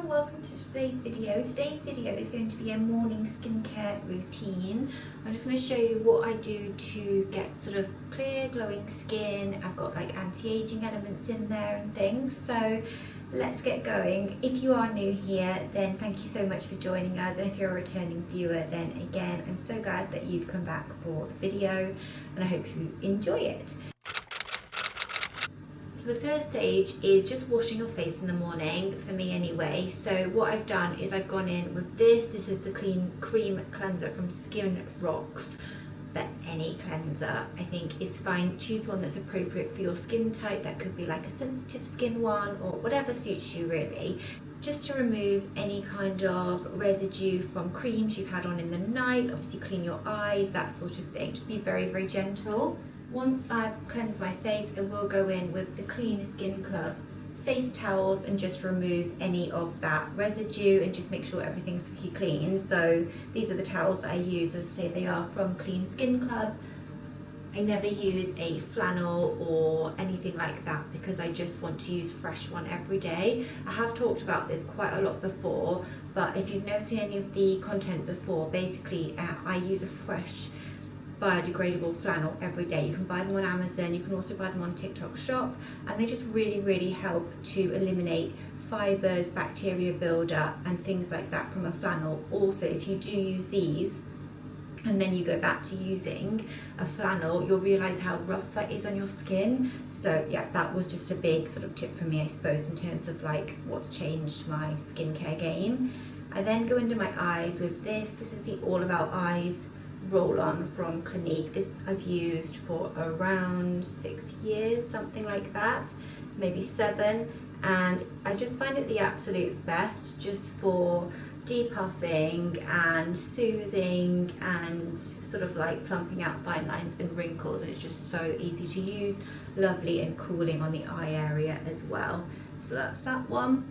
and welcome to today's video. Today's video is going to be a morning skincare routine. I'm just going to show you what I do to get sort of clear, glowing skin. I've got like anti-aging elements in there and things. So let's get going. If you are new here, then thank you so much for joining us. And if you're a returning viewer, then again, I'm so glad that you've come back for the video and I hope you enjoy it. So the first stage is just washing your face in the morning, for me anyway. So what I've done is I've gone in with this is the Clean Cream Cleanser from Skin Rocks. But any cleanser I think is fine. Choose one that's appropriate for your skin type. That could be like a sensitive skin one or whatever suits you really. Just to remove any kind of residue from creams you've had on in the night, obviously clean your eyes, that sort of thing. Just be very, very gentle. Once I've cleansed my face, I will go in with the Clean Skin Club face towels and just remove any of that residue and just make sure everything's clean. So these are the towels that I use. As I say, they are from Clean Skin Club. I never use a flannel or anything like that because I just want to use fresh one every day. I have talked about this quite a lot before, but if you've never seen any of the content before, basically I use a fresh biodegradable flannel every day. You can buy them on Amazon, you can also buy them on TikTok Shop, and they just really help to eliminate fibers, bacteria buildup and things like that from a flannel. Also, if you do use these and then you go back to using a flannel, you'll realize how rough that is on your skin. So yeah, that was just a big sort of tip for me, I suppose, in terms of like what's changed my skincare game. I then go into my eyes with this is the All About Eyes roll-on from Clinique. This I've used for around 6 years, something like that, maybe 7, and I just find it the absolute best just for depuffing and soothing and sort of like plumping out fine lines and wrinkles, and it's just so easy to use, lovely and cooling on the eye area as well. So that's that one.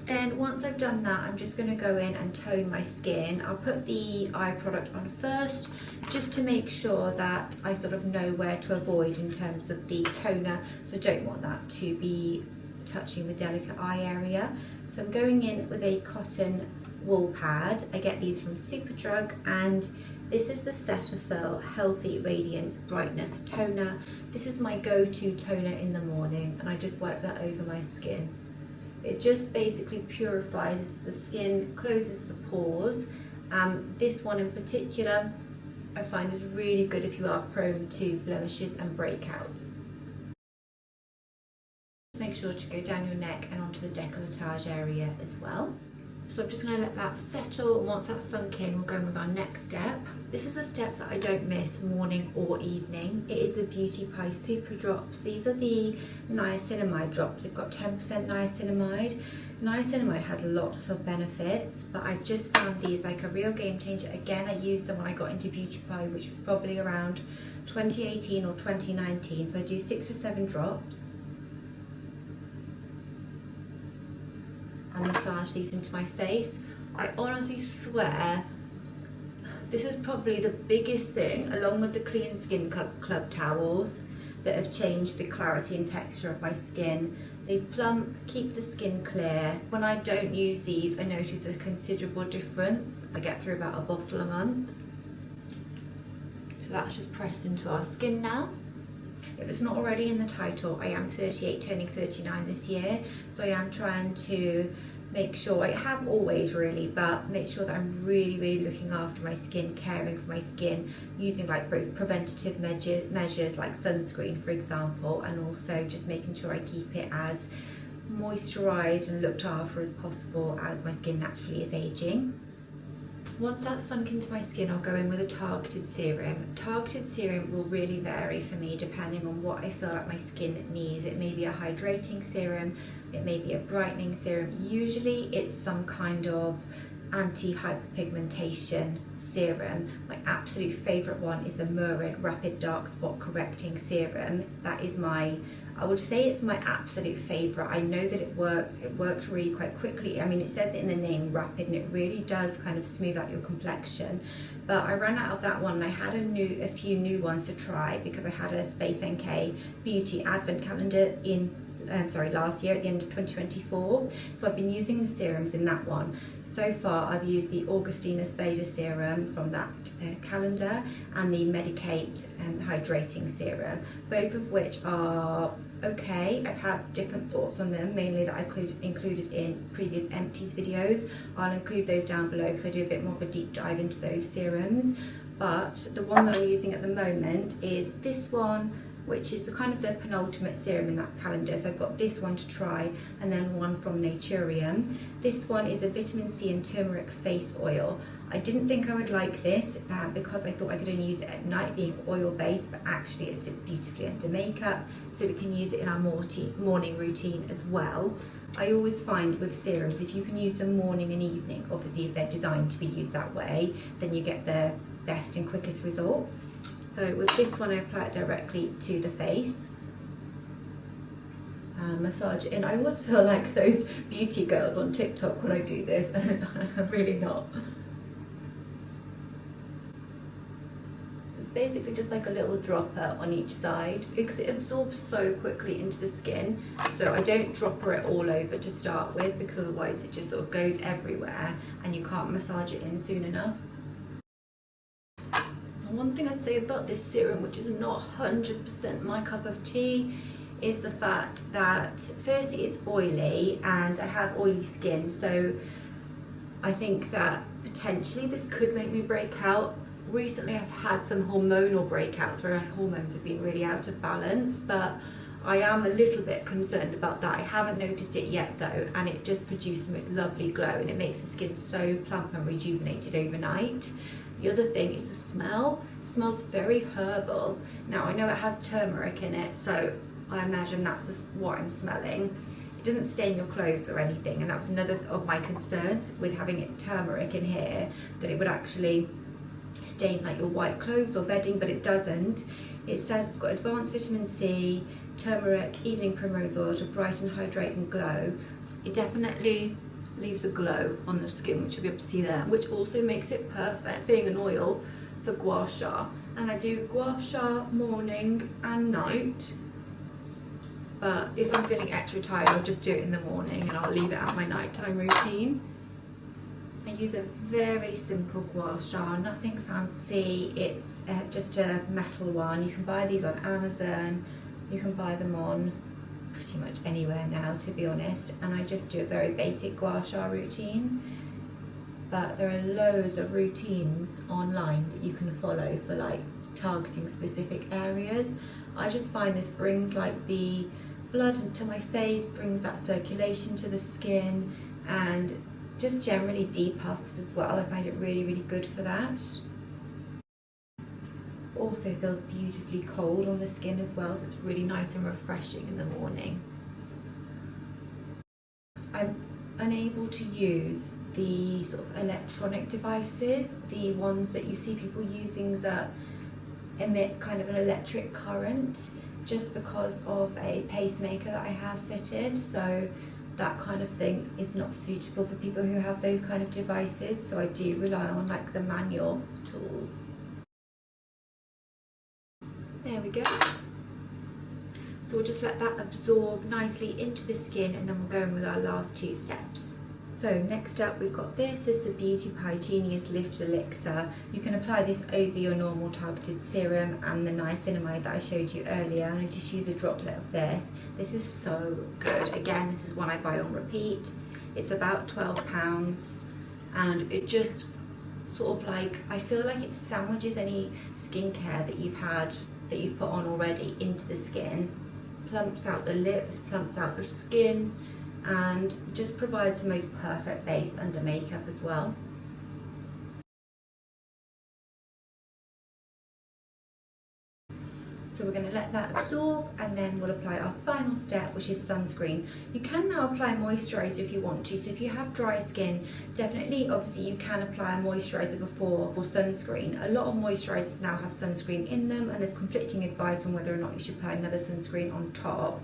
Then once I've done that, I'm just going to go in and tone my skin. I'll put the eye product on first just to make sure that I sort of know where to avoid in terms of the toner. So don't want that to be touching the delicate eye area. So I'm going in with a cotton wool pad. I get these from Superdrug, and this is the Cetaphil Healthy Radiance Brightness Toner. This is my go-to toner in the morning, and I just wipe that over my skin. It just basically purifies the skin, closes the pores. This one in particular, I find is really good if you are prone to blemishes and breakouts. Make sure to go down your neck and onto the décolletage area as well. So I'm just going to let that settle. Once that's sunk in, we'll go in with our next step. This is a step that I don't miss morning or evening. It is the Beauty Pie Super Drops. These are the niacinamide drops. They've got 10% niacinamide. Niacinamide has lots of benefits, but I've just found these like a real game changer. Again, I used them when I got into Beauty Pie, which was probably around 2018 or 2019. So I do 6 to 7 drops. And massage these into my face. I honestly swear this is probably the biggest thing, along with the Clean Skin Club towels, that have changed the clarity and texture of my skin. They plump, keep the skin clear. When I don't use these, I notice a considerable difference. I get through about a bottle a month. So that's just pressed into our skin now. If it's not already in the title, I am 38 turning 39 this year, so I am trying to make sure, I have always really, but make sure that I'm really looking after my skin, caring for my skin, using like both preventative measures like sunscreen for example, and also just making sure I keep it as moisturized and looked after as possible as my skin naturally is aging. Once that's sunk into my skin, I'll go in with a targeted serum. Targeted serum will really vary for me depending on what I feel like my skin needs. It may be a hydrating serum, it may be a brightening serum. Usually it's some kind of anti-hyperpigmentation serum. My absolute favourite one is the Murad Rapid Dark Spot Correcting Serum. That is my, I would say it's my absolute favourite. I know that it works really quite quickly. I mean, it says it in the name, rapid, and it really does kind of smooth out your complexion. But I ran out of that one and I had a few new ones to try because I had a Space NK Beauty advent calendar in last year at the end of 2024. So I've been using the serums in that one. So far I've used the Augustinus Bader serum from that calendar and the Medicate hydrating serum, both of which are okay. I've had different thoughts on them, mainly that I've included in previous empties videos. I'll include those down below because I do a bit more of a deep dive into those serums. But the one that I'm using at the moment is this one, which is the kind of the penultimate serum in that calendar. So I've got this one to try, and then one from Naturium. This one is a vitamin C and turmeric face oil. I didn't think I would like this because I thought I could only use it at night, being oil based, but actually it sits beautifully under makeup, so we can use it in our morning routine as well. I always find with serums, if you can use them morning and evening, obviously if they're designed to be used that way, then you get the best and quickest results. So with this one I apply it directly to the face and massage it in. I always feel like those beauty girls on TikTok when I do this, and I'm really not. So it's basically just like a little dropper on each side because it absorbs so quickly into the skin. So I don't dropper it all over to start with because otherwise it just sort of goes everywhere and you can't massage it in soon enough. One thing I'd say about this serum, which is not 100% my cup of tea, is the fact that firstly it's oily and I have oily skin, so I think that potentially this could make me break out. Recently I've had some hormonal breakouts where my hormones have been really out of balance, but I am a little bit concerned about that. I haven't noticed it yet though, and it just produced the most lovely glow and it makes the skin so plump and rejuvenated overnight. The other thing is the smell. It smells very herbal. Now I know it has turmeric in it, so I imagine that's what I'm smelling. It doesn't stain your clothes or anything, and that was another of my concerns with having it turmeric in here, that it would actually stain like your white clothes or bedding, but it doesn't. It says it's got advanced vitamin C, turmeric, evening primrose oil to brighten, hydrate and glow. It definitely leaves a glow on the skin, which you'll be able to see there, which also makes it perfect, being an oil, for gua sha. And I do gua sha morning and night, but if I'm feeling extra tired I'll just do it in the morning and I'll leave it at my nighttime routine. I use a very simple gua sha, nothing fancy. It's just a metal one. You can buy these on Amazon, you can buy them on pretty much anywhere now, to be honest, and I just do a very basic gua sha routine. But there are loads of routines online that you can follow for like targeting specific areas. I just find this brings like the blood into my face, brings that circulation to the skin, and just generally depuffs as well. I find it really, really good for that. Also feels beautifully cold on the skin as well, so it's really nice and refreshing in the morning. I'm unable to use the sort of electronic devices, the ones that you see people using that emit kind of an electric current, just because of a pacemaker that I have fitted. So that kind of thing is not suitable for people who have those kind of devices, so I do rely on like the manual tools. There we go. So we'll just let that absorb nicely into the skin, and then we'll go in with our last two steps. So next up we've got this is the Beauty by Genius Lift Elixir. You can apply this over your normal targeted serum and the niacinamide that I showed you earlier, and I just use a droplet of this. This is so good. Again, this is one I buy on repeat. It's about £12 and it just sort of like, I feel like it sandwiches any skincare that you've put on already into the skin, plumps out the lips, plumps out the skin, and just provides the most perfect base under makeup as well. So we're going to let that absorb, and then we'll apply our final step, which is sunscreen. You can now apply moisturizer if you want to. So if you have dry skin, definitely, obviously you can apply a moisturizer before or sunscreen. A lot of moisturizers now have sunscreen in them, and there's conflicting advice on whether or not you should apply another sunscreen on top.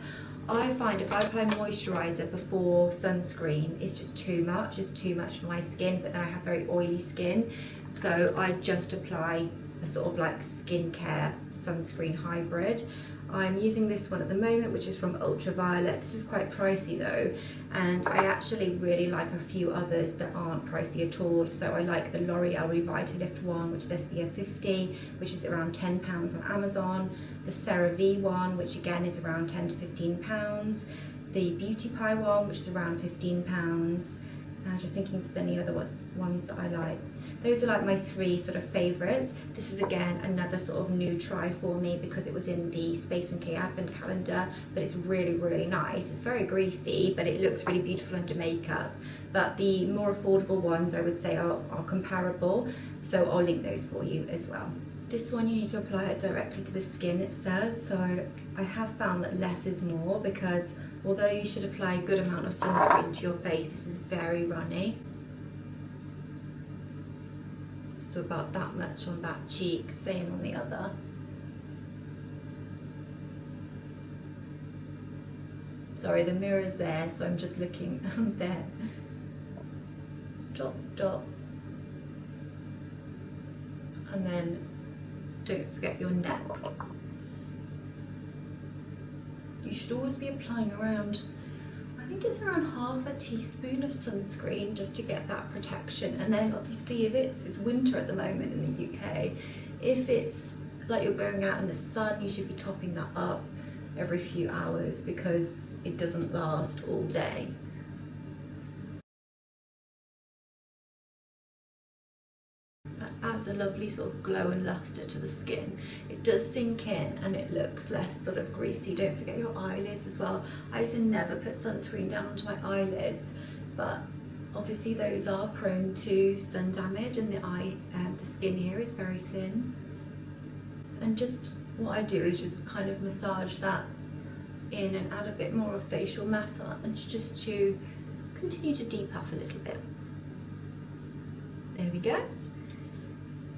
I find if I apply moisturizer before sunscreen, it's just too much. It's too much for my skin, but then I have very oily skin. So I just apply a sort of like skincare sunscreen hybrid. I'm using this one at the moment, which is from Ultraviolet. This is quite pricey though, and I actually really like a few others that aren't pricey at all. So I like the L'Oreal Revitalift one, which is SPF 50, which is around £10 on Amazon. The CeraVe one, which again is around £10 to £15. The Beauty Pie one, which is around £15. I was just thinking if there's any other ones that I like. Those are like my three sort of favourites. This is again another sort of new try for me because it was in the Space & K advent calendar, but it's really, really nice. It's very greasy, but it looks really beautiful under makeup. But the more affordable ones I would say are comparable, so I'll link those for you as well. This one you need to apply it directly to the skin, it says, so I have found that less is more, because although you should apply a good amount of sunscreen to your face, this is very runny. So about that much on that cheek, same on the other. Sorry, the mirror's there, so I'm just looking there. Dot, dot. And then don't forget your neck. You should always be applying around, I think it's around half a teaspoon of sunscreen just to get that protection. And then obviously if it's winter at the moment in the UK, if it's like you're going out in the sun, you should be topping that up every few hours because it doesn't last all day. That adds a lovely sort of glow and luster to the skin. It does sink in and it looks less sort of greasy. Don't forget your eyelids as well. I used to never put sunscreen down onto my eyelids, but obviously those are prone to sun damage, and the skin here is very thin. And just what I do is just kind of massage that in and add a bit more of facial massage just to continue to depuff a little bit. There we go.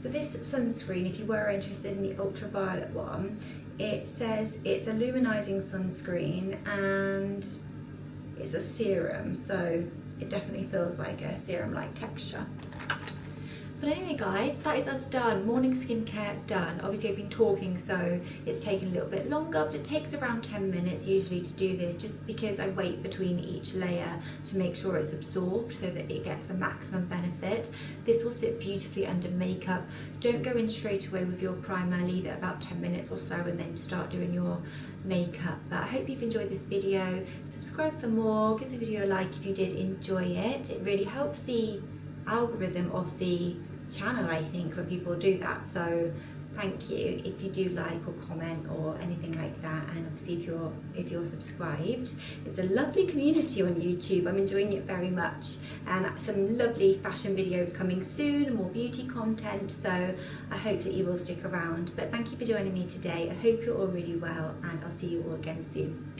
So this sunscreen, if you were interested in the ultraviolet one, it says it's a luminizing sunscreen and it's a serum, so it definitely feels like a serum-like texture. But anyway guys, that is us done. Morning skincare done. Obviously I've been talking, so it's taken a little bit longer, but it takes around 10 minutes usually to do this, just because I wait between each layer to make sure it's absorbed so that it gets a maximum benefit. This will sit beautifully under makeup. Don't go in straight away with your primer, leave it about 10 minutes or so and then start doing your makeup. But I hope you've enjoyed this video. Subscribe for more, give the video a like if you did enjoy it. It really helps the algorithm of the channel, I think, when people do that, so thank you if you do like or comment or anything like that. And obviously if you're subscribed, it's a lovely community on YouTube. I'm enjoying it very much. Some lovely fashion videos coming soon, more beauty content, so I hope that you will stick around. But thank you for joining me today. I hope you're all really well, and I'll see you all again soon.